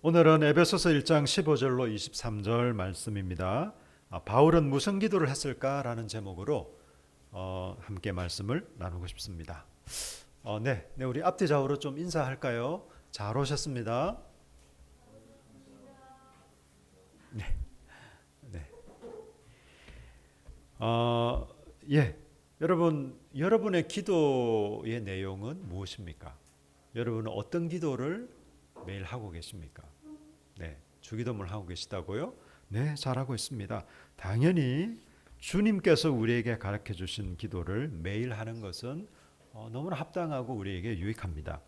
오늘은 에베소서 1장 15절로 23절 말씀입니다. 바울은 무슨 기도를 했을까라는 제목으로 함께 말씀을 나누고 싶습니다. 네, 우리 앞뒤 좌우로 좀 인사할까요? 잘 오셨습니다. 네, 네. 예, 여러분의 기도의 내용은 무엇입니까? 여러분은 어떤 기도를 매일 하고 계십니까? 네, 주기도문을 하고 계시다고요? 네, 잘하고 있습니다. 당연히 주님께서 우리에게 가르쳐 주신 기도를 매일 하는 것은 너무나 합당하고 우리에게 유익합니다.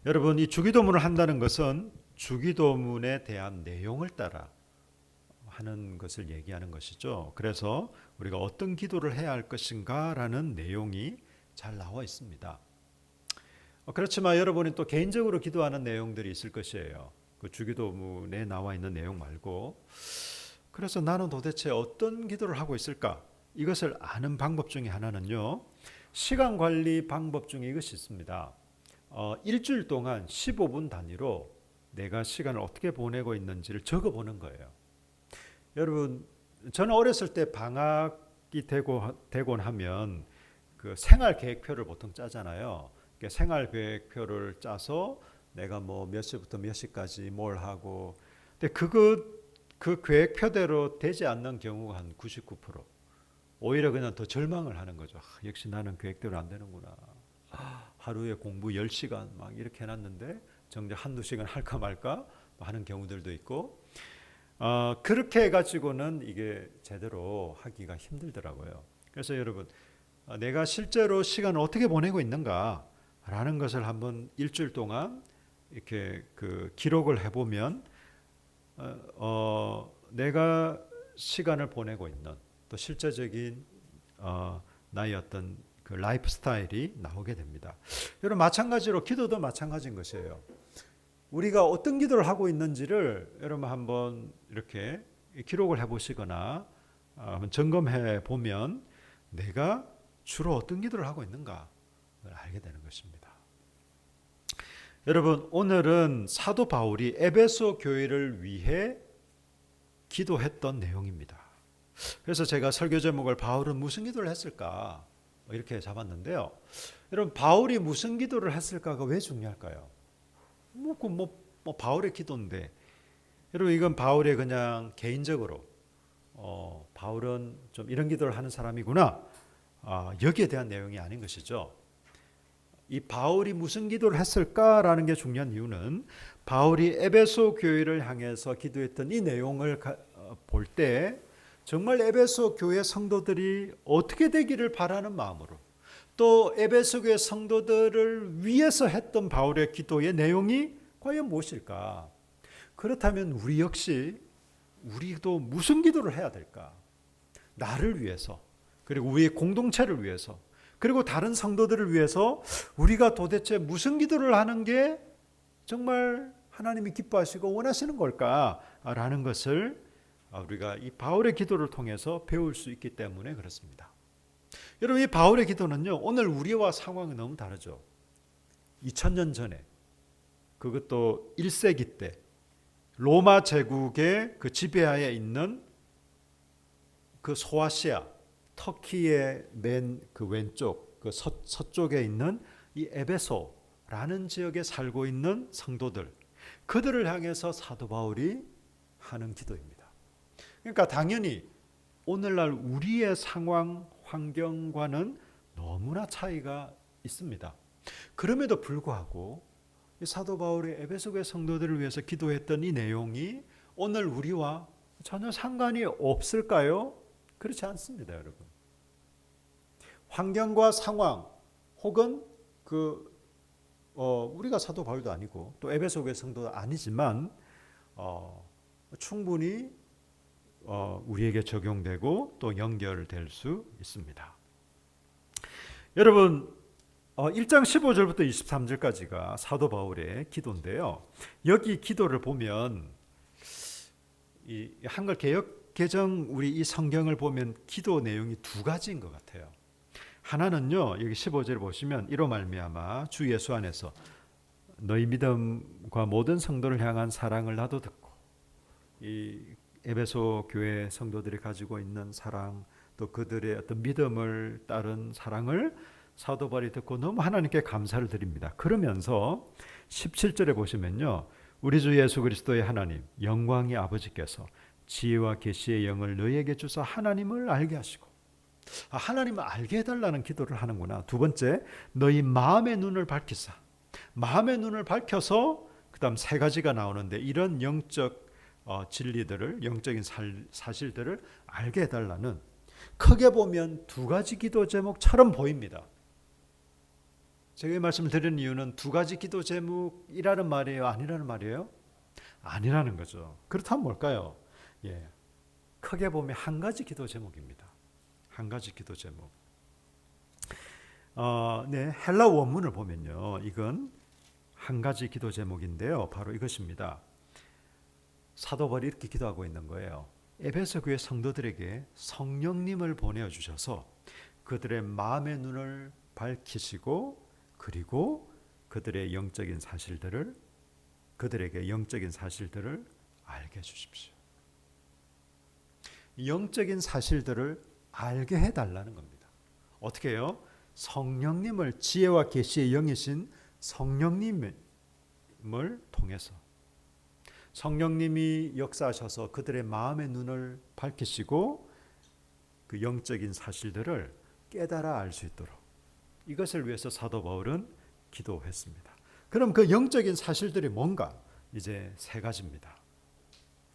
여러분, 이 주기도문을 한다는 것은 주기도문에 대한 내용을 따라 하는 것을 얘기하는 것이죠. 그래서 우리가 어떤 기도를 해야 할 것인가라는 내용이 잘 나와 있습니다. 그렇지만 여러분이 또 개인적으로 기도하는 내용들이 있을 것이에요. 그 주기도문에 나와 있는 내용 말고. 그래서 나는 도대체 어떤 기도를 하고 있을까? 이것을 아는 방법 중에 하나는요, 시간 관리 방법 중에 이것이 있습니다. 일주일 동안 15분 단위로 내가 시간을 어떻게 보내고 있는지를 적어보는 거예요. 여러분, 저는 어렸을 때 방학이 되곤 하면 그 생활 계획표를 보통 짜잖아요. 생활 계획표를 짜서 내가 뭐 몇 시부터 몇 시까지 뭘 하고, 근데 그 계획표대로 되지 않는 경우가 한 99%. 오히려 그냥 더 절망을 하는 거죠. 역시 나는 계획대로 안 되는구나. 하루에 공부 10시간 막 이렇게 해놨는데 정작 한두 시간 할까 말까 하는 경우들도 있고, 그렇게 해가지고는 이게 제대로 하기가 힘들더라고요. 그래서 여러분, 내가 실제로 시간을 어떻게 보내고 있는가 라는 것을 한번 일주일 동안 이렇게 그 기록을 해보면 내가 시간을 보내고 있는 또 실제적인 나의 어떤 그 라이프 스타일이 나오게 됩니다. 여러분, 마찬가지로 기도도 마찬가지인 것이에요. 우리가 어떤 기도를 하고 있는지를 여러분 한번 이렇게 기록을 해보시거나 한번 점검해 보면 내가 주로 어떤 기도를 하고 있는가 알게 되는 것입니다. 여러분, 오늘은 사도 바울이 에베소 교회를 위해 기도했던 내용입니다. 그래서 제가 설교 제목을 바울은 무슨 기도를 했을까 이렇게 잡았는데요. 여러분, 바울이 무슨 기도를 했을까가 왜 중요할까요? 바울의 기도인데, 여러분, 이건 바울의 그냥 개인적으로 바울은 좀 이런 기도를 하는 사람이구나, 여기에 대한 내용이 아닌 것이죠. 이 바울이 무슨 기도를 했을까라는 게 중요한 이유는 바울이 에베소 교회를 향해서 기도했던 이 내용을 볼 때 정말 에베소 교회 성도들이 어떻게 되기를 바라는 마음으로, 또 에베소 교회 성도들을 위해서 했던 바울의 기도의 내용이 과연 무엇일까? 그렇다면 우리도 무슨 기도를 해야 될까? 나를 위해서, 그리고 우리의 공동체를 위해서, 그리고 다른 성도들을 위해서 우리가 도대체 무슨 기도를 하는 게 정말 하나님이 기뻐하시고 원하시는 걸까라는 것을 우리가 이 바울의 기도를 통해서 배울 수 있기 때문에 그렇습니다. 여러분, 이 바울의 기도는요, 오늘 우리와 상황이 너무 다르죠. 2000년 전에, 그것도 1세기 때 로마 제국의 그 지배하에 있는 그 소아시아, 터키의 맨 그 왼쪽, 그 서쪽에 있는 이 에베소라는 지역에 살고 있는 성도들, 그들을 향해서 사도 바울이 하는 기도입니다. 그러니까 당연히 오늘날 우리의 상황, 환경과는 너무나 차이가 있습니다. 그럼에도 불구하고 사도 바울이 에베소 교회 성도들을 위해서 기도했던 이 내용이 오늘 우리와 전혀 상관이 없을까요? 그렇지 않습니다, 여러분. 환경과 상황 혹은 우리가 사도 바울도 아니고 또 에베소 교회 성도도 아니지만 충분히 우리에게 적용되고 또 연결될 수 있습니다. 여러분, 1장 15절부터 23절까지가 사도 바울의 기도인데요. 여기 기도를 보면 이 한글 개역 개정 우리 이 성경을 보면 기도 내용이 두 가지인 것 같아요. 하나는요, 여기 15절 보시면 이로 말미암아 주 예수 안에서 너희 믿음과 모든 성도를 향한 사랑을 나도 듣고 이 에베소 교회 성도들이 가지고 있는 사랑 또 그들의 어떤 믿음을 따른 사랑을 사도 바울이 듣고 너무 하나님께 감사를 드립니다. 그러면서 17절에 보시면요. 우리 주 예수 그리스도의 하나님 영광의 아버지께서 지혜와 계시의 영을 너희에게 주사 하나님을 알게 하시고 하나님을 알게 해달라는 기도를 하는구나. 두 번째 너희 마음의 눈을 밝히사 마음의 눈을 밝혀서 그 다음 세 가지가 나오는데 이런 영적 진리들을 영적인 사실들을 알게 해달라는 크게 보면 두 가지 기도 제목처럼 보입니다. 제가 이 말씀을 드리는 이유는 두 가지 기도 제목이라는 말이에요? 아니라는 말이에요? 아니라는 거죠. 그렇다면 뭘까요? 예, 크게 보면 한 가지 기도 제목입니다. 한 가지 기도 제목. 네, 헬라 원문을 보면요. 이건 한 가지 기도 제목인데요. 바로 이것입니다. 사도 바울이 이렇게 기도하고 있는 거예요. 에베소 교회 성도들에게 성령님을 보내주셔서 그들의 마음의 눈을 밝히시고 그리고 그들에게 영적인 사실들을 알게 해주십시오. 영적인 사실들을 알게 해달라는 겁니다. 어떻게 해요? 성령님을 지혜와 계시의 영이신 성령님을 통해서 성령님이 역사하셔서 그들의 마음의 눈을 밝히시고 그 영적인 사실들을 깨달아 알 수 있도록 이것을 위해서 사도 바울은 기도했습니다. 그럼 그 영적인 사실들이 뭔가? 이제 세 가지입니다.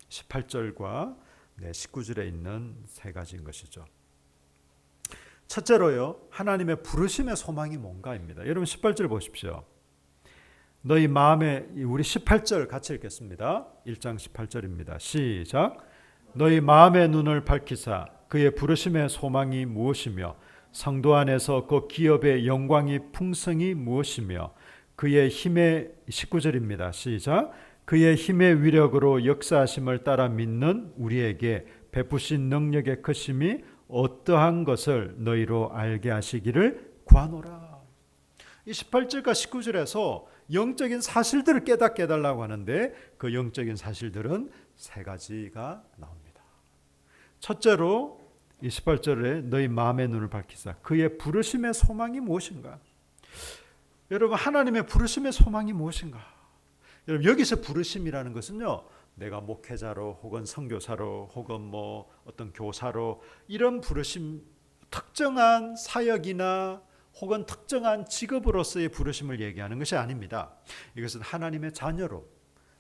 18절과 19절에 있는 세 가지인 것이죠. 첫째로요. 하나님의 부르심의 소망이 뭔가입니다. 여러분 18절 보십시오. 너희 마음에 우리 18절 같이 읽겠습니다. 1장 18절입니다. 시작. 너희 마음의 눈을 밝히사 그의 부르심의 소망이 무엇이며 성도 안에서 그 기업의 영광이 풍성이 무엇이며 그의 힘의 19절입니다. 시작. 그의 힘의 위력으로 역사하심을 따라 믿는 우리에게 베푸신 능력의 크심이 어떠한 것을 너희로 알게 하시기를 구하노라. 이 18절과 19절에서 영적인 사실들을 깨닫게 해달라고 하는데 그 영적인 사실들은 세 가지가 나옵니다. 첫째로 이 18절에 너희 마음의 눈을 밝히사 그의 부르심의 소망이 무엇인가? 여러분 하나님의 부르심의 소망이 무엇인가? 여러분 여기서 부르심이라는 것은요. 내가 목회자로 혹은 선교사로 혹은 뭐 어떤 교사로 이런 부르심 특정한 사역이나 혹은 특정한 직업으로서의 부르심을 얘기하는 것이 아닙니다. 이것은 하나님의 자녀로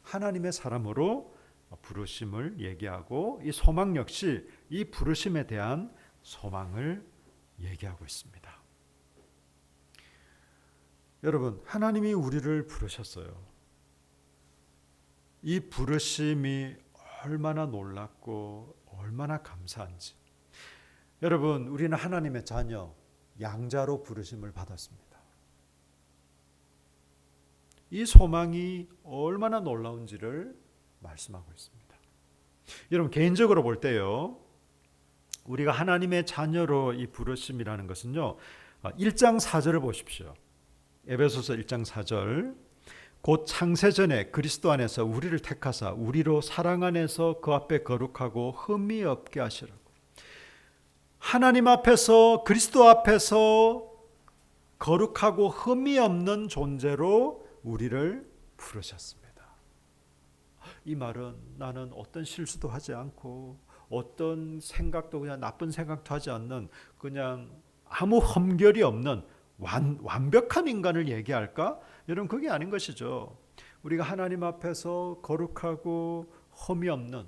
하나님의 사람으로 부르심을 얘기하고 이 소망 역시 이 부르심에 대한 소망을 얘기하고 있습니다. 여러분 하나님이 우리를 부르셨어요. 이 부르심이 얼마나 놀랍고 얼마나 감사한지. 여러분 우리는 하나님의 자녀 양자로 부르심을 받았습니다. 이 소망이 얼마나 놀라운지를 말씀하고 있습니다. 여러분 개인적으로 볼 때요. 우리가 하나님의 자녀로 이 부르심이라는 것은요. 1장 4절을 보십시오. 에베소서 1장 4절. 곧 창세전에 그리스도 안에서 우리를 택하사 우리로 사랑 안에서 그 앞에 거룩하고 흠이 없게 하시라고. 하나님 앞에서 그리스도 앞에서 거룩하고 흠이 없는 존재로 우리를 부르셨습니다. 이 말은 나는 어떤 실수도 하지 않고 어떤 생각도 그냥 나쁜 생각도 하지 않는 그냥 아무 흠결이 없는 완벽한 인간을 얘기할까? 여러분 그게 아닌 것이죠. 우리가 하나님 앞에서 거룩하고 흠이 없는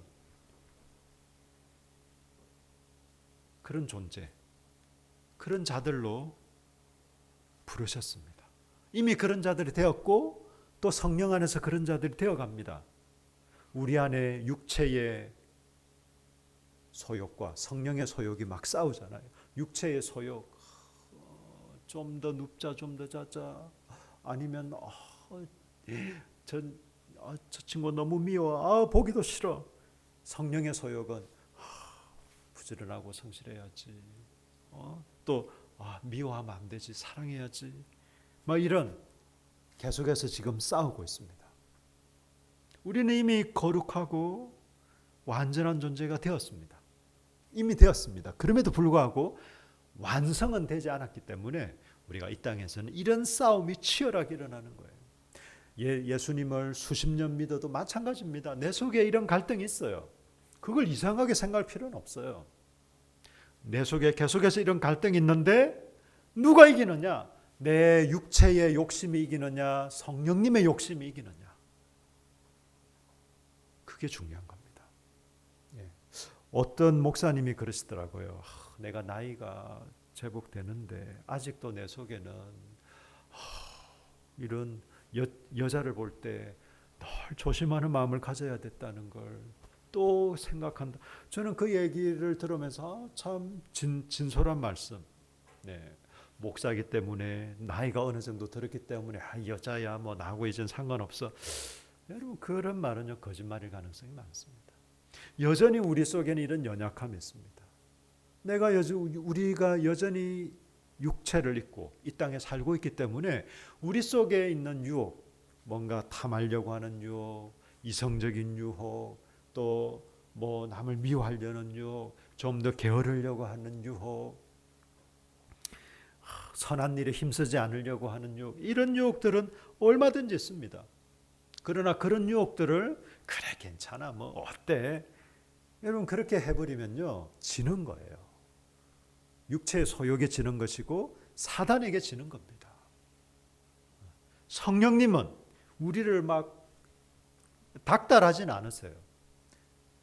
그런 존재, 그런 자들로 부르셨습니다. 이미 그런 자들이 되었고 또 성령 안에서 그런 자들이 되어갑니다. 우리 안에 육체의 소욕과 성령의 소욕이 막 싸우잖아요. 육체의 소욕, 좀 더 눕자, 좀 더 자자, 아니면 저 친구 너무 미워, 보기도 싫어. 성령의 소욕은 부지런하고 성실해야지. 또 미워하면 안 되지, 사랑해야지. 막 이런 계속해서 지금 싸우고 있습니다. 우리는 이미 거룩하고 완전한 존재가 되었습니다. 이미 되었습니다. 그럼에도 불구하고 완성은 되지 않았기 때문에 우리가 이 땅에서는 이런 싸움이 치열하게 일어나는 거예요. 예수님을 수십 년 믿어도 마찬가지입니다. 내 속에 이런 갈등이 있어요. 그걸 이상하게 생각할 필요는 없어요. 내 속에 계속해서 이런 갈등이 있는데 누가 이기느냐? 내 육체의 욕심이 이기느냐? 성령님의 욕심이 이기느냐? 그게 중요한 겁니다. 어떤 목사님이 그러시더라고요. 내가 나이가 제법 되는데 아직도 내 속에는 이런 여자를 볼 때 늘 조심하는 마음을 가져야 됐다는 걸 또 생각한다. 저는 그 얘기를 들으면서 참 진솔한 말씀. 목사이기 때문에 나이가 어느 정도 들었기 때문에 여자야 뭐 나하고 이젠 상관없어. 여러분 그런 말은요 거짓말일 가능성이 많습니다. 여전히 우리 속에는 이런 연약함이 있습니다. 우리가 여전히 육체를 입고 이 땅에 살고 있기 때문에 우리 속에 있는 유혹, 뭔가 탐하려고 하는 유혹, 이성적인 유혹, 또 뭐 남을 미워하려는 유혹, 좀 더 게으르려고 하는 유혹, 선한 일에 힘쓰지 않으려고 하는 유혹, 이런 유혹들은 얼마든지 있습니다. 그러나 그런 유혹들을 그래 괜찮아 뭐 어때? 여러분 그렇게 해버리면요 지는 거예요. 육체의 소욕에 지는 것이고 사단에게 지는 겁니다. 성령님은 우리를 막 닥달하진 않으세요.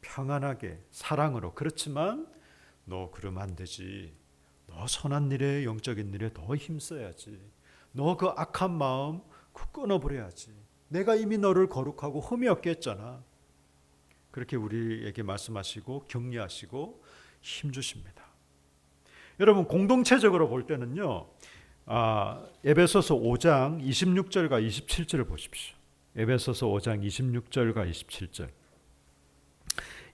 평안하게 사랑으로. 그렇지만 너 그러면 안 되지. 너 선한 일에 영적인 일에 더 힘써야지. 너 그 악한 마음 끊어버려야지. 내가 이미 너를 거룩하고 흠이 없게 했잖아. 그렇게 우리에게 말씀하시고 격려하시고 힘주십니다. 여러분 공동체적으로 볼 때는요. 에베소서 5장 26절과 27절을 보십시오. 에베소서 5장 26절과 27절.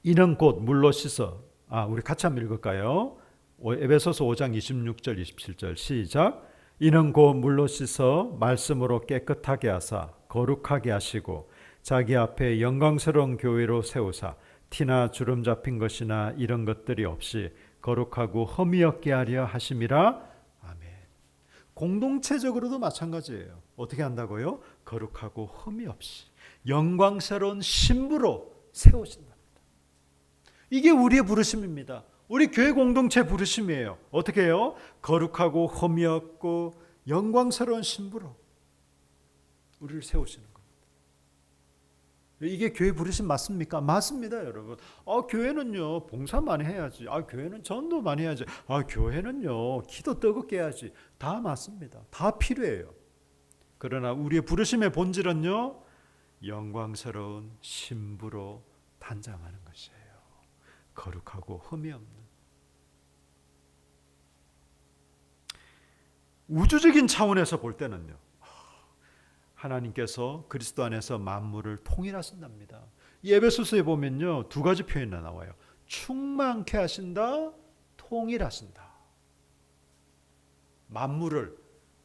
이는 곧 물로 씻어. 우리 같이 한번 읽을까요? 에베소서 5장 26절 27절 시작. 이는 곧 물로 씻어 말씀으로 깨끗하게 하사 거룩하게 하시고 자기 앞에 영광스러운 교회로 세우사 티나 주름 잡힌 것이나 이런 것들이 없이 거룩하고 흠이 없게 하려 하심이라. 아멘. 공동체적으로도 마찬가지예요. 어떻게 한다고요? 거룩하고 흠이 없이 영광스러운 신부로 세우신답니다. 이게 우리의 부르심입니다. 우리 교회 공동체 부르심이에요. 어떻게 해요? 거룩하고 흠이 없고 영광스러운 신부로 우리를 세우시는 겁니다. 이게 교회 부르심 맞습니까? 맞습니다, 여러분. 교회는요 봉사 많이 해야지. 교회는 전도 많이 해야지. 교회는요 기도 뜨겁게 해야지. 다 맞습니다. 다 필요해요. 그러나 우리의 부르심의 본질은요 영광스러운 신부로 단장하는 것이에요. 거룩하고 흠이 없는. 우주적인 차원에서 볼 때는요 하나님께서 그리스도 안에서 만물을 통일하신답니다. 이 에베소서에 보면요 두 가지 표현이 나와요. 충만케 하신다, 통일하신다. 만물을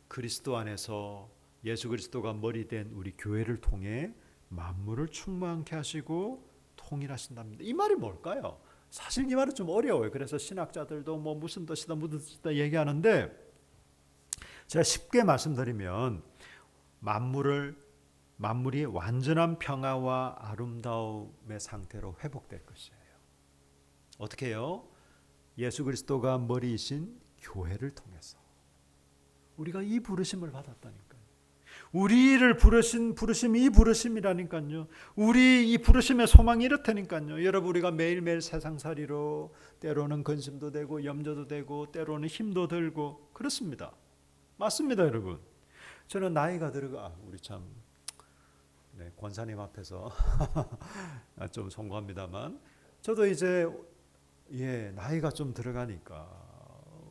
그리스도 안에서 예수 그리스도가 머리 된 우리 교회를 통해 만물을 충만케 하시고 통일하신답니다. 이 말이 뭘까요? 사실 이 말은 좀 어려워요. 그래서 신학자들도 뭐 무슨 뜻이다 무슨 뜻이다 얘기하는데 제가 쉽게 말씀드리면 만물이 완전한 평화와 아름다움의 상태로 회복될 것이에요. 어떻게 해요? 예수 그리스도가 머리이신 교회를 통해서 우리가 이 부르심을 받았다니까요. 우리를 부르신 부르심이 이 부르심이라니까요. 우리 이 부르심의 소망이 이렇다니까요. 여러분 우리가 매일매일 세상살이로 때로는 근심도 되고 염려도 되고 때로는 힘도 들고 그렇습니다. 맞습니다, 여러분. 저는 나이가 들어가 우리 참 권사님 앞에서 좀 송구합니다만 저도 이제 나이가 좀 들어가니까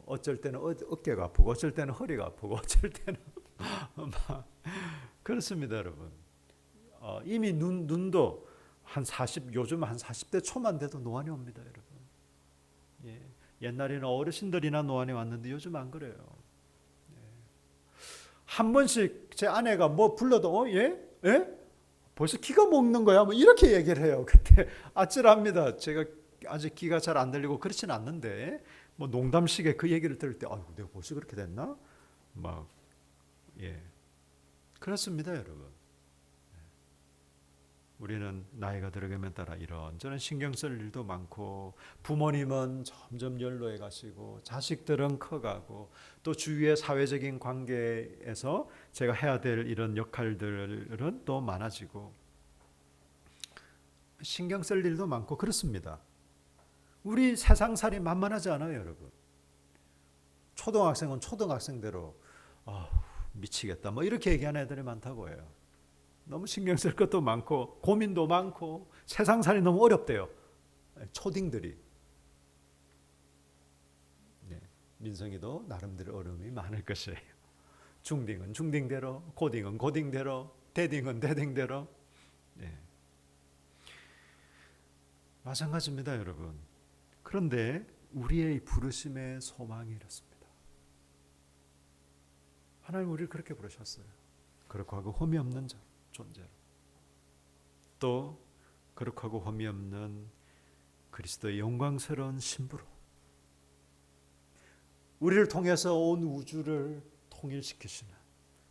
어쩔 때는 어깨가 아프고 어쩔 때는 허리가 아프고 어쩔 때는 그렇습니다, 여러분. 이미 눈도 요즘 한 40대 초만 돼도 노안이 옵니다, 여러분. 옛날에는 어르신들이나 노안이 왔는데 요즘 안 그래요. 한 번씩 제 아내가 뭐 불러도 예? 예? 벌써 기가 먹는 거야. 뭐 이렇게 얘기를 해요. 그때 아찔합니다. 제가 아직 귀가 잘 안 들리고 그렇지는 않는데 뭐 농담식의 그 얘기를 들을 때 아이고 내가 벌써 그렇게 됐나? 막 예. 그렇습니다, 여러분. 우리는 나이가 들어가면 따라 이런저런 신경 쓸 일도 많고 부모님은 점점 연로해 가시고 자식들은 커가고 또 주위의 사회적인 관계에서 제가 해야 될 이런 역할들은 또 많아지고 신경 쓸 일도 많고 그렇습니다. 우리 세상살이 만만하지 않아요, 여러분. 초등학생은 초등학생대로 미치겠다 뭐 이렇게 얘기하는 애들이 많다고 해요. 너무 신경 쓸 것도 많고 고민도 많고 세상살이 너무 어렵대요. 초딩들이. 네, 민성이도 나름대로 어려움이 많을 것이에요. 중딩은 중딩대로, 고딩은 고딩대로, 대딩은 대딩대로. 네. 마찬가지입니다, 여러분. 그런데 우리의 부르심의 소망이 이렇습니다. 하나님 우리를 그렇게 부르셨어요. 거룩하고 흠이 없는 자. 존재로 또 거룩하고 흠이 없는 그리스도의 영광스러운 신부로 우리를 통해서 온 우주를 통일시키시는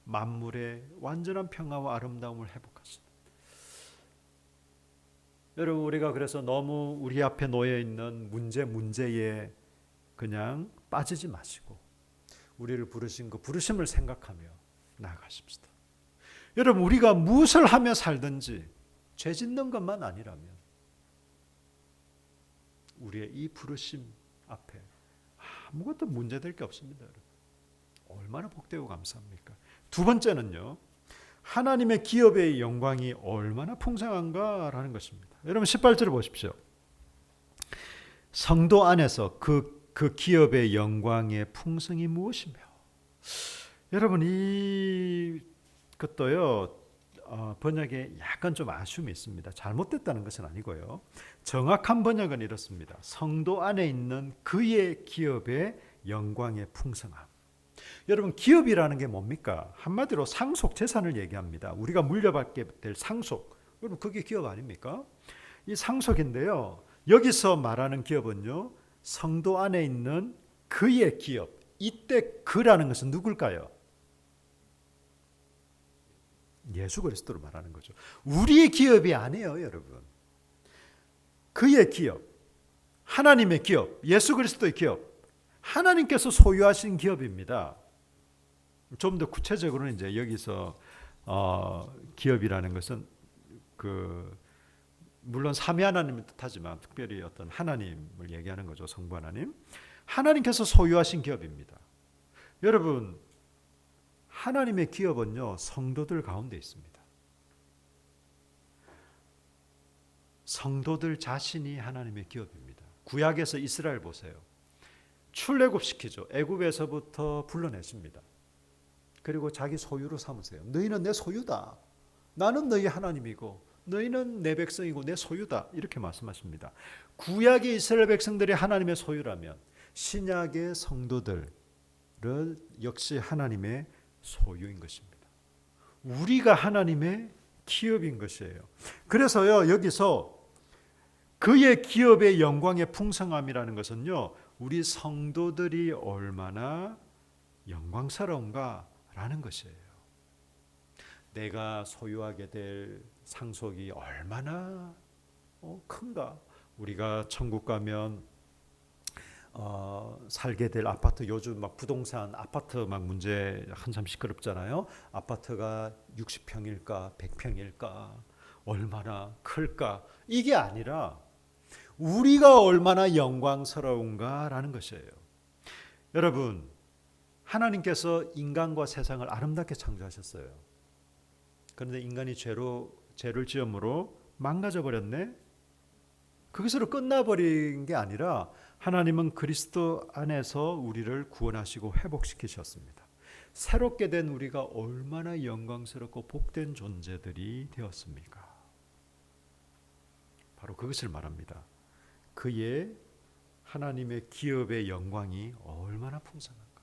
만물의 완전한 평화와 아름다움을 회복하시는 여러분 우리가 그래서 너무 우리 앞에 놓여 있는 문제에 그냥 빠지지 마시고 우리를 부르신 그 부르심을 생각하며 나아가십시다. 여러분 우리가 무엇을 하며 살든지 죄 짓는 것만 아니라면 우리의 이 부르심 앞에 아무것도 문제될 게 없습니다. 여러분. 얼마나 복되고 감사합니까? 두 번째는요. 하나님의 기업의 영광이 얼마나 풍성한가라는 것입니다. 여러분 18절을 보십시오. 성도 안에서 그 기업의 영광의 풍성이 무엇이며 여러분 그것도요 번역에 약간 좀 아쉬움이 있습니다. 잘못됐다는 것은 아니고요. 정확한 번역은 이렇습니다. 성도 안에 있는 그의 기업의 영광의 풍성함. 여러분 기업이라는 게 뭡니까? 한마디로 상속 재산을 얘기합니다. 우리가 물려받게 될 상속. 여러분 그게 기업 아닙니까? 이 상속인데요. 여기서 말하는 기업은요. 성도 안에 있는 그의 기업. 이때 그라는 것은 누굴까요? 예수 그리스도를 말하는 거죠. 우리의 기업이 아니에요, 여러분. 그의 기업, 하나님의 기업, 예수 그리스도의 기업, 하나님께서 소유하신 기업입니다. 좀 더 구체적으로는 이제 여기서 기업이라는 것은 물론 삼위 하나님을 뜻하지만 특별히 어떤 하나님을 얘기하는 거죠, 성부 하나님. 하나님께서 소유하신 기업입니다. 여러분. 하나님의 기업은요 성도들 가운데 있습니다. 성도들 자신이 하나님의 기업입니다. 구약에서 이스라엘 보세요. 출애굽시키죠. 애굽에서부터 불러내십니다. 그리고 자기 소유로 삼으세요. 너희는 내 소유다. 나는 너희 하나님이고 너희는 내 백성이고 내 소유다. 이렇게 말씀하십니다. 구약의 이스라엘 백성들이 하나님의 소유라면 신약의 성도들은 역시 하나님의 소유인 것입니다. 우리가 하나님의 기업인 것이에요. 그래서요 여기서 그의 기업의 영광의 풍성함이라는 것은요 우리 성도들이 얼마나 영광스러운가라는 것이에요. 내가 소유하게 될 상속이 얼마나 큰가. 우리가 천국 가면 살게 될 아파트 요즘 막 부동산 아파트 막 문제 한참 시끄럽잖아요. 아파트가 60평일까 100평일까 얼마나 클까 이게 아니라 우리가 얼마나 영광스러운가라는 것이에요. 여러분 하나님께서 인간과 세상을 아름답게 창조하셨어요. 그런데 인간이 죄를 지음으로 망가져 버렸네. 그것으로 끝나버린 게 아니라 하나님은 그리스도 안에서 우리를 구원하시고 회복시키셨습니다. 새롭게 된 우리가 얼마나 영광스럽고 복된 존재들이 되었습니까? 바로 그것을 말합니다. 그의 하나님의 기업의 영광이 얼마나 풍성한가.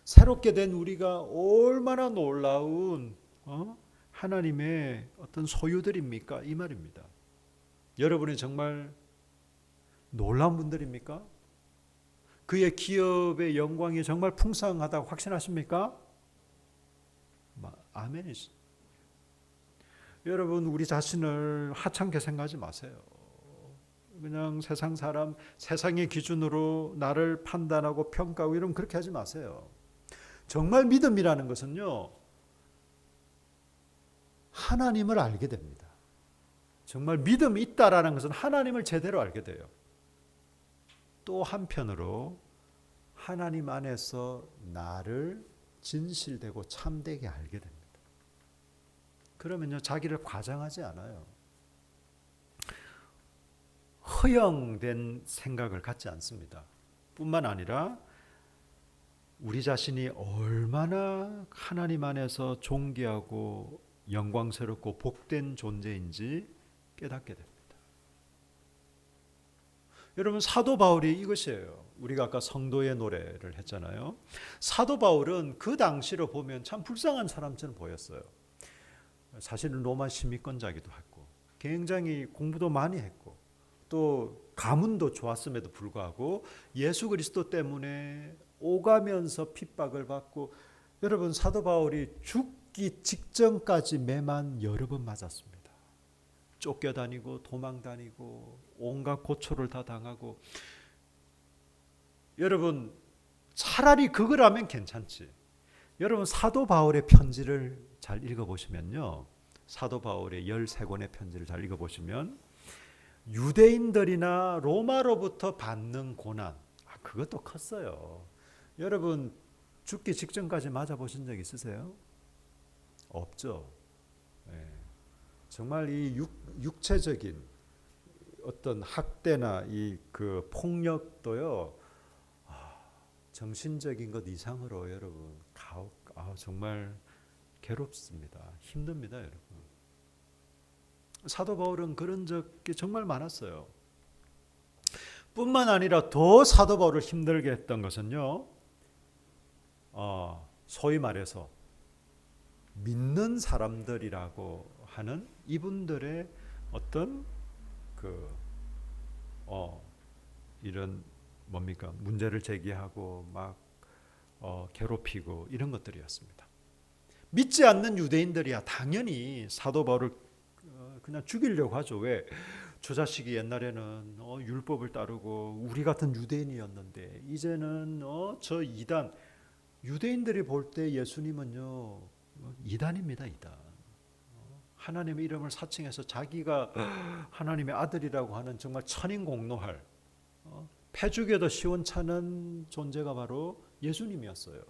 새롭게 된 우리가 얼마나 놀라운 하나님의 어떤 소유들입니까? 이 말입니다. 여러분이 정말 놀라운 분들입니까? 그의 기업의 영광이 정말 풍성하다고 확신하십니까? 아멘이죠. 여러분, 우리 자신을 하찮게 생각하지 마세요. 그냥 세상 사람, 세상의 기준으로 나를 판단하고 평가하고 이러면 그렇게 하지 마세요. 정말 믿음이라는 것은요, 하나님을 알게 됩니다. 정말 믿음이 있다라는 것은 하나님을 제대로 알게 돼요. 또 한편으로 하나님 안에서 나를 진실되고 참되게 알게 됩니다. 그러면요, 자기를 과장하지 않아요. 허영된 생각을 갖지 않습니다. 뿐만 아니라 우리 자신이 얼마나 하나님 안에서 존귀하고 영광스럽고 복된 존재인지 깨닫게 됩니다. 여러분, 사도 바울이 이것이에요. 우리가 아까 성도의 노래를 했잖아요. 사도 바울은 그 당시로 보면 참 불쌍한 사람처럼 보였어요. 사실은 로마 시민권자기도 했고 굉장히 공부도 많이 했고 또 가문도 좋았음에도 불구하고 예수 그리스도 때문에 오가면서 핍박을 받고, 여러분, 사도 바울이 죽기 직전까지 매만 여러 번 맞았습니다. 쫓겨다니고 도망다니고 온갖 고초를 다 당하고. 여러분, 차라리 그거라면 괜찮지. 여러분, 사도 바울의 편지를 잘 읽어보시면요, 사도 바울의 13권의 편지를 잘 읽어보시면 유대인들이나 로마로부터 받는 고난, 그것도 컸어요. 여러분, 죽기 직전까지 맞아보신 적 있으세요? 없죠. 네. 정말 이 육체적인 어떤 학대나 이 그 폭력도요, 정신적인 것 이상으로 여러분 정말 괴롭습니다. 힘듭니다, 여러분. 사도 바울은 그런 적이 정말 많았어요. 뿐만 아니라 더 사도 바울을 힘들게 했던 것은요, 소위 말해서 믿는 사람들이라고 하는 이분들의 어떤 이런 뭡니까, 문제를 제기하고 막 괴롭히고 이런 것들이었습니다. 믿지 않는 유대인들이야 당연히 사도 바울을 그냥 죽이려고 하죠. 왜? 저 자식이 옛날에는 율법을 따르고 우리 같은 유대인이었는데 이제는 저 이단, 유대인들이 볼 때 예수님은요 이단입니다. 이단. 하나님의 이름을 사칭해서 자기가 하나님의 아들이라고 하는 정말 천인공노할, 패죽여도 시원찮은 존재가 바로 예수님이었어요.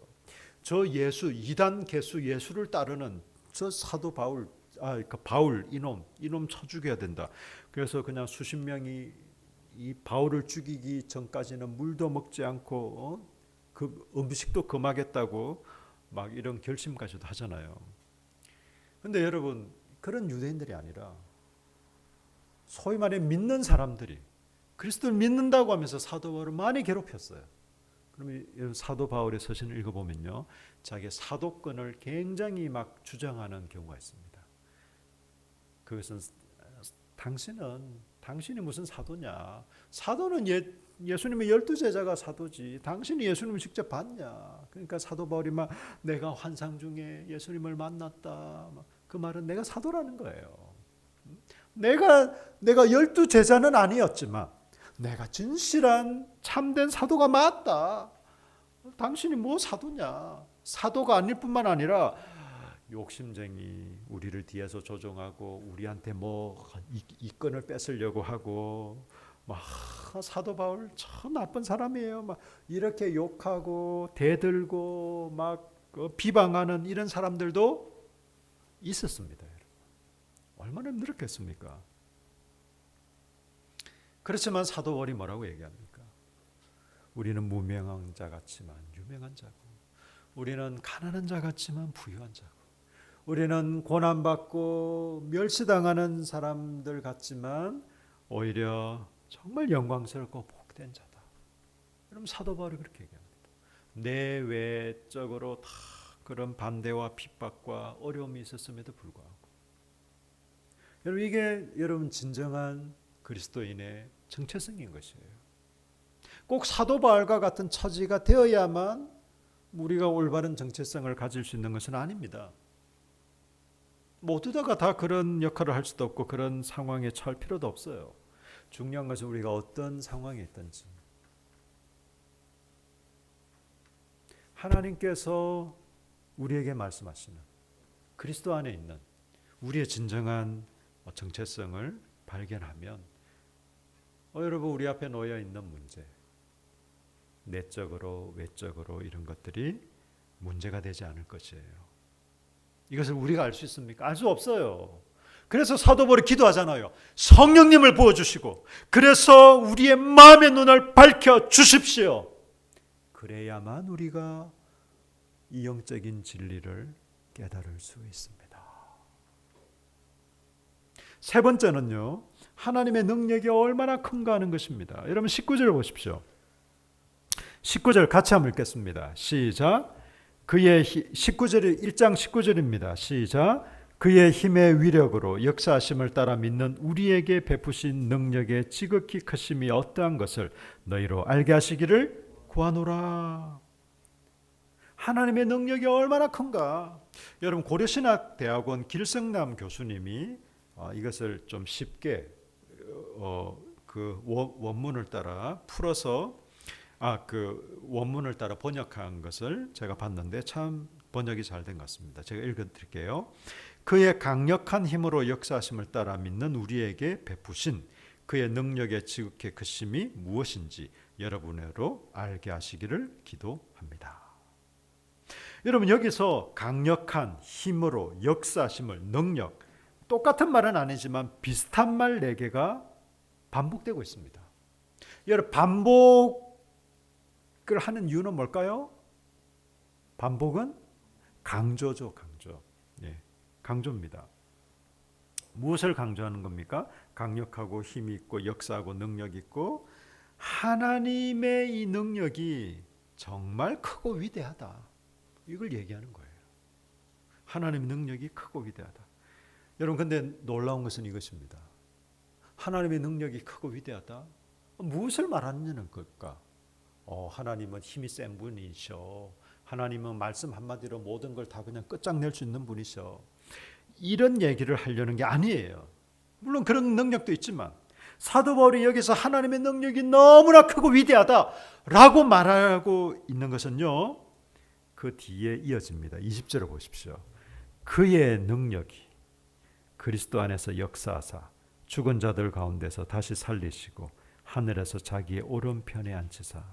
저 예수, 이단 개수 예수를 따르는 저 사도 바울, 바울 이놈 쳐 죽여야 된다. 그래서 그냥 수십 명이 이 바울을 죽이기 전까지는 물도 먹지 않고 그 음식도 금하겠다고 막 이런 결심까지도 하잖아요. 근데 여러분, 그런 유대인들이 아니라 소위 말해 믿는 사람들이 그리스도를 믿는다고 하면서 사도 바울을 많이 괴롭혔어요. 그러면 사도 바울의 서신을 읽어보면요, 자기의 사도권을 굉장히 막 주장하는 경우가 있습니다. 그것은 당신이 무슨 사도냐? 사도는 예수님의 12제자가 사도지. 당신이 예수님을 직접 봤냐? 그러니까 사도 바울이 막 내가 환상 중에 예수님을 만났다. 그 말은 내가 사도라는 거예요. 내가 12제자는 아니었지만 내가 진실한 참된 사도가 맞다. 당신이 뭐 사도냐? 사도가 아닐 뿐만 아니라 욕심쟁이, 우리를 뒤에서 조종하고 우리한테 뭐 이권을 뺏으려고 하고 막 사도 바울 참 나쁜 사람이에요. 막 이렇게 욕하고 대들고 막 비방하는 이런 사람들도 있었습니다. 얼마나 힘들었겠습니까? 그렇지만 사도 바울이 뭐라고 얘기합니까? 우리는 무명한 자 같지만 유명한 자고, 우리는 가난한 자 같지만 부유한 자고, 우리는 고난받고 멸시당하는 사람들 같지만 오히려 정말 영광스럽고 복된 자다. 그럼 사도 바울이 그렇게 얘기합니다. 내외적으로 다 그런 반대와 핍박과 어려움이 있었음에도 불구하고 여러분 이게 여러분 진정한 그리스도인의 정체성인 것이에요. 꼭 사도 바울과 같은 처지가 되어야만 우리가 올바른 정체성을 가질 수 있는 것은 아닙니다. 모두가 다 그런 역할을 할 수도 없고 그런 상황에 처할 필요도 없어요. 중요한 것은 우리가 어떤 상황에 있든지 하나님께서 우리에게 말씀하시는 그리스도 안에 있는 우리의 진정한 정체성을 발견하면 여러분 우리 앞에 놓여 있는 문제 내적으로 외적으로 이런 것들이 문제가 되지 않을 것이에요. 이것을 우리가 알 수 있습니까? 알 수 없어요. 그래서 사도 바울이 기도하잖아요. 성령님을 부어주시고 그래서 우리의 마음의 눈을 밝혀 주십시오. 그래야만 우리가 이 영적인 진리를 깨달을 수 있습니다. 세 번째는요. 하나님의 능력이 얼마나 큰가 하는 것입니다. 여러분 19절 보십시오. 19절 같이 한번 읽겠습니다. 시작. 그의 19절이 1장 19절입니다. 시작. 그의 힘의 위력으로 역사하심을 따라 믿는 우리에게 베푸신 능력의 지극히 크심이 어떠한 것을 너희로 알게 하시기를 구하노라. 하나님의 능력이 얼마나 큰가. 여러분 고려신학대학원 길성남 교수님이 이것을 좀 쉽게 그 원문을 따라 풀어서 그 원문을 따라 번역한 것을 제가 봤는데 참 번역이 잘 된 것 같습니다. 제가 읽어드릴게요. 그의 강력한 힘으로 역사하심을 따라 믿는 우리에게 베푸신 그의 능력의 지극히 크심이 무엇인지 여러분으로 알게 하시기를 기도합니다. 여러분 여기서 강력한 힘으로 역사하심을 능력 똑같은 말은 아니지만 비슷한 말 4개가 반복되고 있습니다. 여러분 반복을 하는 이유는 뭘까요? 반복은 강조죠. 강조. 강조입니다. 무엇을 강조하는 겁니까? 강력하고 힘이 있고 역사하고 능력이 있고 하나님의 이 능력이 정말 크고 위대하다. 이걸 얘기하는 거예요. 하나님의 능력이 크고 위대하다. 여러분 근데 놀라운 것은 이것입니다. 하나님의 능력이 크고 위대하다. 무엇을 말하는 걸까? 하나님은 힘이 센 분이셔. 하나님은 말씀 한마디로 모든 걸 다 그냥 끝장낼 수 있는 분이셔. 이런 얘기를 하려는 게 아니에요. 물론 그런 능력도 있지만 사도 바울이 여기서 하나님의 능력이 너무나 크고 위대하다라고 말하고 있는 것은요. 그 뒤에 이어집니다. 20절을 보십시오. 그의 능력이 그리스도 안에서 역사하사 죽은 자들 가운데서 다시 살리시고 하늘에서 자기의 오른편에 앉히사.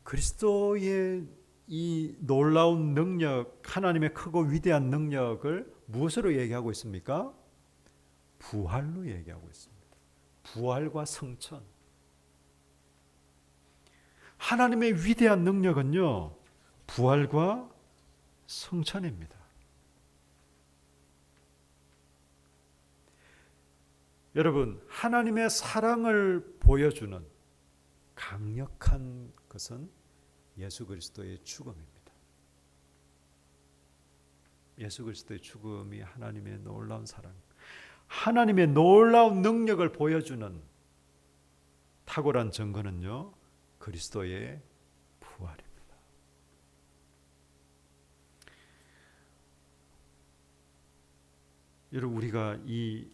그리스도의 이 놀라운 능력, 하나님의 크고 위대한 능력을 무엇으로 얘기하고 있습니까? 부활로 얘기하고 있습니다. 부활과 성천. 하나님의 위대한 능력은요, 부활과 성천입니다. 여러분, 하나님의 사랑을 보여주는 강력한 것은 예수 그리스도의 죽음입니다. 예수 그리스도의 죽음이 하나님의 놀라운 사랑, 하나님의 놀라운 능력을 보여주는 탁월한 증거는요, 그리스도의 부활입니다. 여러분 우리가 이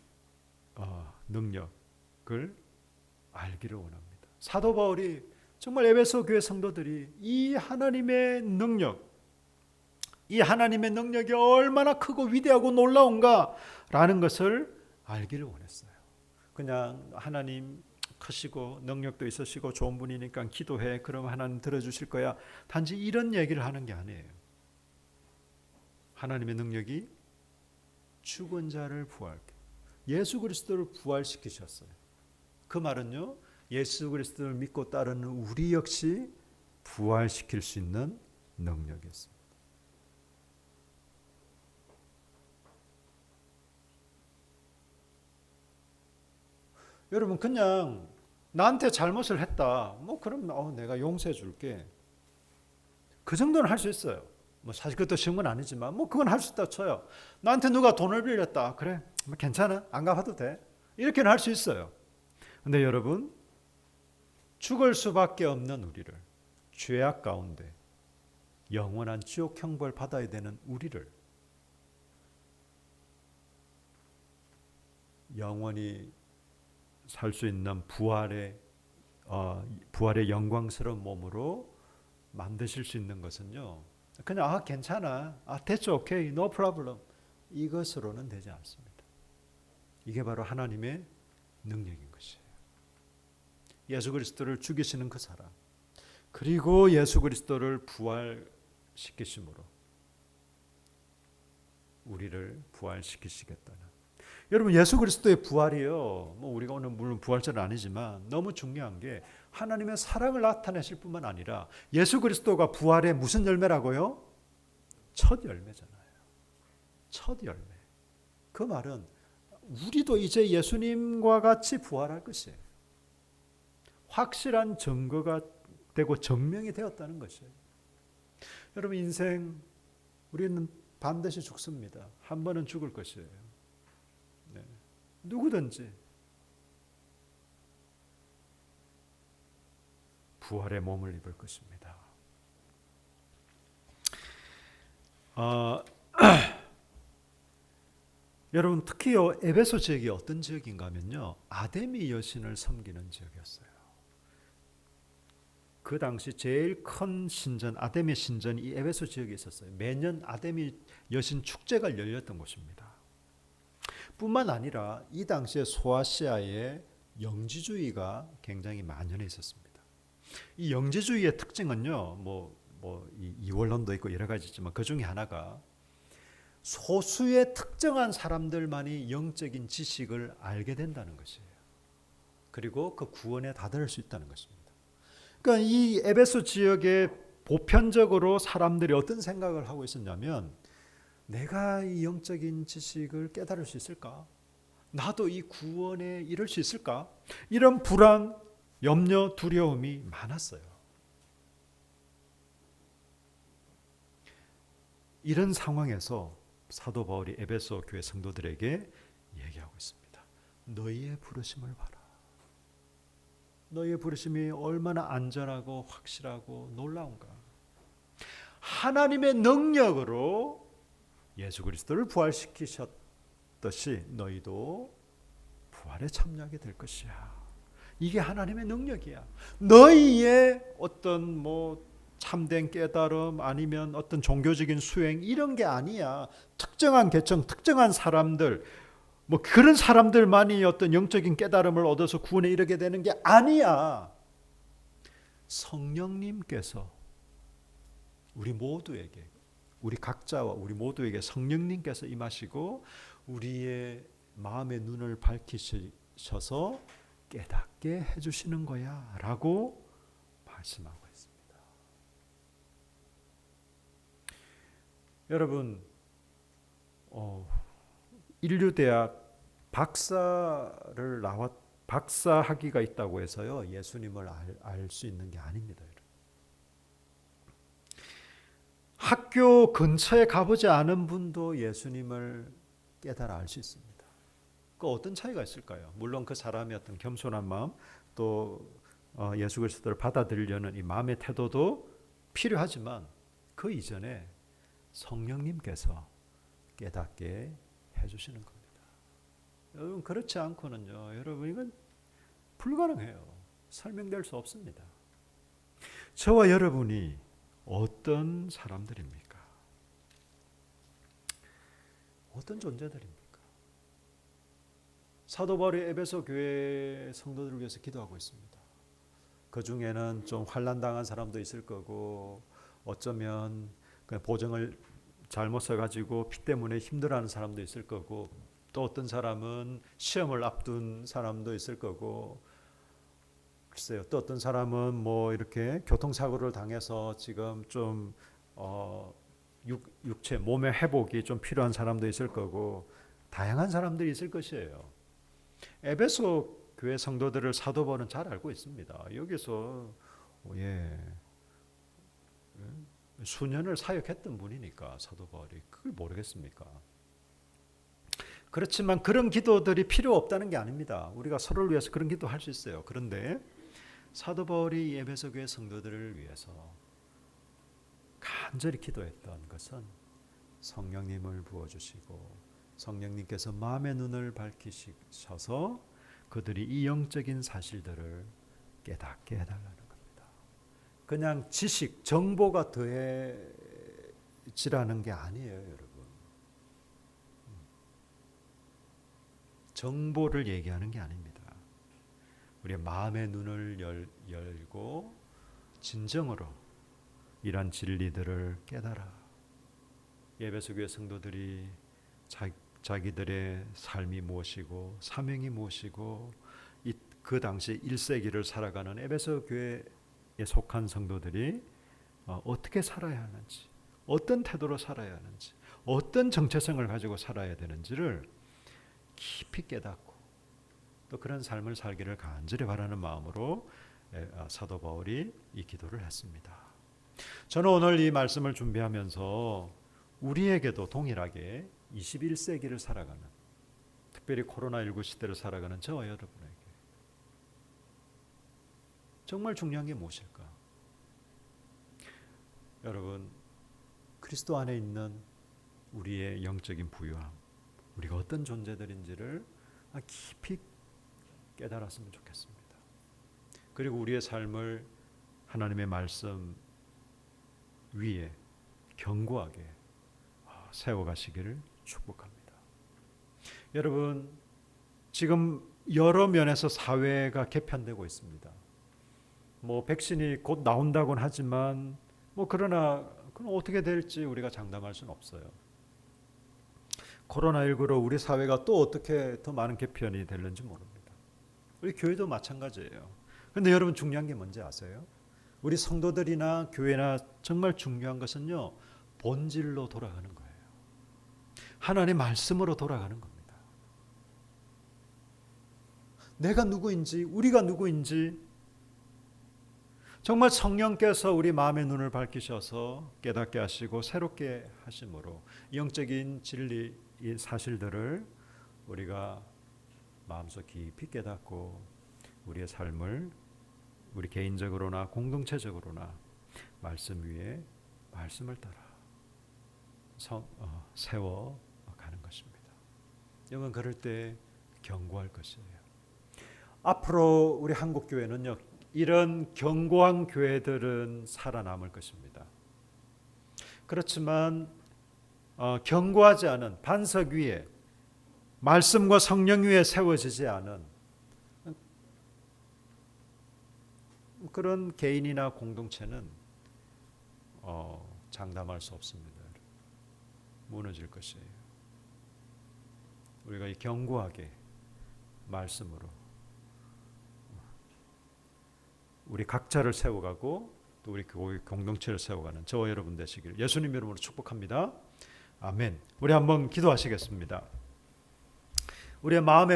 능력을 알기를 원합니다. 사도 바울이 정말 에베소 교회 성도들이 이 하나님의 능력, 이 하나님의 능력이 얼마나 크고 위대하고 놀라운가라는 것을 알기를 원했어요. 그냥 하나님 크시고 능력도 있으시고 좋은 분이니까 기도해. 그럼 하나님 들어주실 거야. 단지 이런 얘기를 하는 게 아니에요. 하나님의 능력이 죽은 자를 부활케, 예수 그리스도를 부활시키셨어요. 그 말은요, 예수 그리스도를 믿고 따르는 우리 역시 부활시킬 수 있는 능력이었습니다. 여러분 그냥 나한테 잘못을 했다. 뭐 그럼 내가 용서해 줄게. 그 정도는 할 수 있어요. 뭐 사실 그것도 쉬운 건 아니지만 뭐 그건 할 수 있다 쳐요. 나한테 누가 돈을 빌렸다. 그래, 뭐 괜찮아. 안 갚아도 돼. 이렇게는 할 수 있어요. 근데 여러분, 죽을 수밖에 없는 우리를, 죄악 가운데 영원한 지옥 형벌 받아야 되는 우리를 영원히 살 수 있는 부활의 영광스러운 몸으로 만드실 수 있는 것은요, 그냥 괜찮아, 됐죠, 오케이, no problem, 이것으로는 되지 않습니다. 이게 바로 하나님의 능력인 것이에요. 예수 그리스도를 죽이시는 그 사람, 그리고 예수 그리스도를 부활시키심으로 우리를 부활시키시겠다는. 여러분, 예수 그리스도의 부활이요, 뭐 우리가 오늘 물론 부활절은 아니지만 너무 중요한 게 하나님의 사랑을 나타내실 뿐만 아니라 예수 그리스도가 부활의 무슨 열매라고요? 첫 열매잖아요. 첫 열매. 그 말은 우리도 이제 예수님과 같이 부활할 것이에요. 확실한 증거가 되고 증명이 되었다는 것이에요. 여러분, 인생 우리는 반드시 죽습니다. 한 번은 죽을 것이에요. 네. 누구든지 부활의 몸을 입을 것입니다. 여러분, 특히요 에베소 지역이 어떤 지역인가 하면요, 아데미 여신을 섬기는 지역이었어요. 그 당시 제일 큰 신전, 아데미 신전이 이 에베소 지역에 있었어요. 매년 아데미 여신 축제가 열렸던 곳입니다. 뿐만 아니라 이 당시에 소아시아에 영지주의가 굉장히 만연해 있었습니다. 이 영지주의의 특징은요, 이 이원론도 있고 여러 가지 있지만 그 중에 하나가 소수의 특정한 사람들만이 영적인 지식을 알게 된다는 것이에요. 그리고 그 구원에 다다를 수 있다는 것입니다. 그러니까 이 에베소 지역에 보편적으로 사람들이 어떤 생각을 하고 있었냐면, 내가 이 영적인 지식을 깨달을 수 있을까? 나도 이 구원에 이를 수 있을까? 이런 불안, 염려, 두려움이 많았어요. 이런 상황에서 사도 바울이 에베소 교회 성도들에게 얘기하고 있습니다. 너희의 부르심을 봐라. 너희의 부르심이 얼마나 안전하고 확실하고 놀라운가. 하나님의 능력으로 예수 그리스도를 부활시키셨듯이 너희도 부활에 참여하게 될 것이야. 이게 하나님의 능력이야. 너희의 어떤 참된 깨달음 아니면 어떤 종교적인 수행 이런 게 아니야. 특정한 계층, 특정한 사람들, 그런 사람들만이 어떤 영적인 깨달음을 얻어서 구원에 이르게 되는 게 아니야. 성령님께서 우리 모두에게, 우리 각자와 우리 모두에게 성령님께서 임하시고 우리의 마음의 눈을 밝히셔서 깨닫게 해주시는 거야 라고 말씀하고 있습니다. 여러분, 인류대학 박사 학위가 있다고 해서요 예수님을 알 수 있는 게 아닙니다. 학교 근처에 가보지 않은 분도 예수님을 깨달아 알 수 있습니다. 그 어떤 차이가 있을까요? 물론 그 사람의 어떤 겸손한 마음, 또 예수 그리스도를 받아들이려는 이 마음의 태도도 필요하지만 그 이전에 성령님께서 깨닫게 해주시는 겁니다. 여러분, 그렇지 않고는요, 여러분, 이건 불가능해요. 설명될 수 없습니다. 저와 여러분이 어떤 사람들입니까? 어떤 존재들입니까? 사도 바울이 에베소 교회 성도들을 위해서 기도하고 있습니다. 그 중에는 좀 환난당한 사람도 있을 거고, 어쩌면 보증을 잘못 써가지고 피 때문에 힘들어하는 사람도 있을 거고, 또 어떤 사람은 시험을 앞둔 사람도 있을 거고, 글쎄요, 또 어떤 사람은 이렇게 교통사고를 당해서 지금 좀 육체, 몸의 회복이 좀 필요한 사람도 있을 거고, 다양한 사람들이 있을 것이에요. 에베소 교회 성도들을 사도 바울은 잘 알고 있습니다. 여기서 수년을 사역했던 분이니까 사도 바울이 그걸 모르겠습니까? 그렇지만 그런 기도들이 필요 없다는 게 아닙니다. 우리가 서로를 위해서 그런 기도할 수 있어요. 그런데 사도 바울이 에베소 교회 성도들을 위해서 간절히 기도했던 것은 성령님을 부어주시고 성령님께서 마음의 눈을 밝히셔서 그들이 이 영적인 사실들을 깨닫게 해달라는 겁니다. 그냥 지식, 정보가 더해지라는 게 아니에요, 여러분. 정보를 얘기하는 게 아닙니다. 우리의 마음의 눈을 열고 진정으로 이런 진리들을 깨달아 에베소 교회 성도들이 자기들의 삶이 무엇이고 사명이 무엇이고 그 당시 1세기를 살아가는 에베소 교회에 속한 성도들이 어떻게 살아야 하는지, 어떤 태도로 살아야 하는지, 어떤 정체성을 가지고 살아야 되는지를 깊이 깨닫고 또 그런 삶을 살기를 간절히 바라는 마음으로 사도 바울이 이 기도를 했습니다. 저는 오늘 이 말씀을 준비하면서 우리에게도 동일하게 21세기를 살아가는, 특별히 코로나19 시대를 살아가는 저와 여러분에게 정말 중요한 게 무엇일까? 여러분, 그리스도 안에 있는 우리의 영적인 부유함, 우리가 어떤 존재들인지를 깊이 깨달았으면 좋겠습니다. 그리고 우리의 삶을 하나님의 말씀 위에 견고하게 세워가시기를 축복합니다. 여러분, 지금 여러 면에서 사회가 개편되고 있습니다. 백신이 곧 나온다고는 하지만 그러나 그건 어떻게 될지 우리가 장담할 수는 없어요. 코로나19로 우리 사회가 또 어떻게 더 많은 개편이 될는지 모릅니다. 우리 교회도 마찬가지예요. 그런데 여러분, 중요한 게 뭔지 아세요? 우리 성도들이나 교회나 정말 중요한 것은요, 본질로 돌아가는 거예요. 하나님의 말씀으로 돌아가는 겁니다. 내가 누구인지, 우리가 누구인지 정말 성령께서 우리 마음의 눈을 밝히셔서 깨닫게 하시고 새롭게 하심으로 영적인 진리, 이 사실들을 우리가 마음속 깊이 깨닫고 우리의 삶을 우리 개인적으로나 공동체적으로나 말씀 위에 말씀을 따라 세워가는 것입니다. 여러분, 그럴 때 견고할 것이에요. 앞으로 우리 한국교회는요, 이런 견고한 교회들은 살아남을 것입니다. 그렇지만 견고하지 않은 반석 위에 말씀과 성령 위에 세워지지 않은 그런 개인이나 공동체는 장담할 수 없습니다. 무너질 것이에요. 우리가 견고하게 말씀으로 우리 각자를 세워가고 또 우리 공동체를 세워가는 저와 여러분 되시길 예수님 이름으로 축복합니다. 아멘. 우리 한번 기도하시겠습니다. 우리의 마음에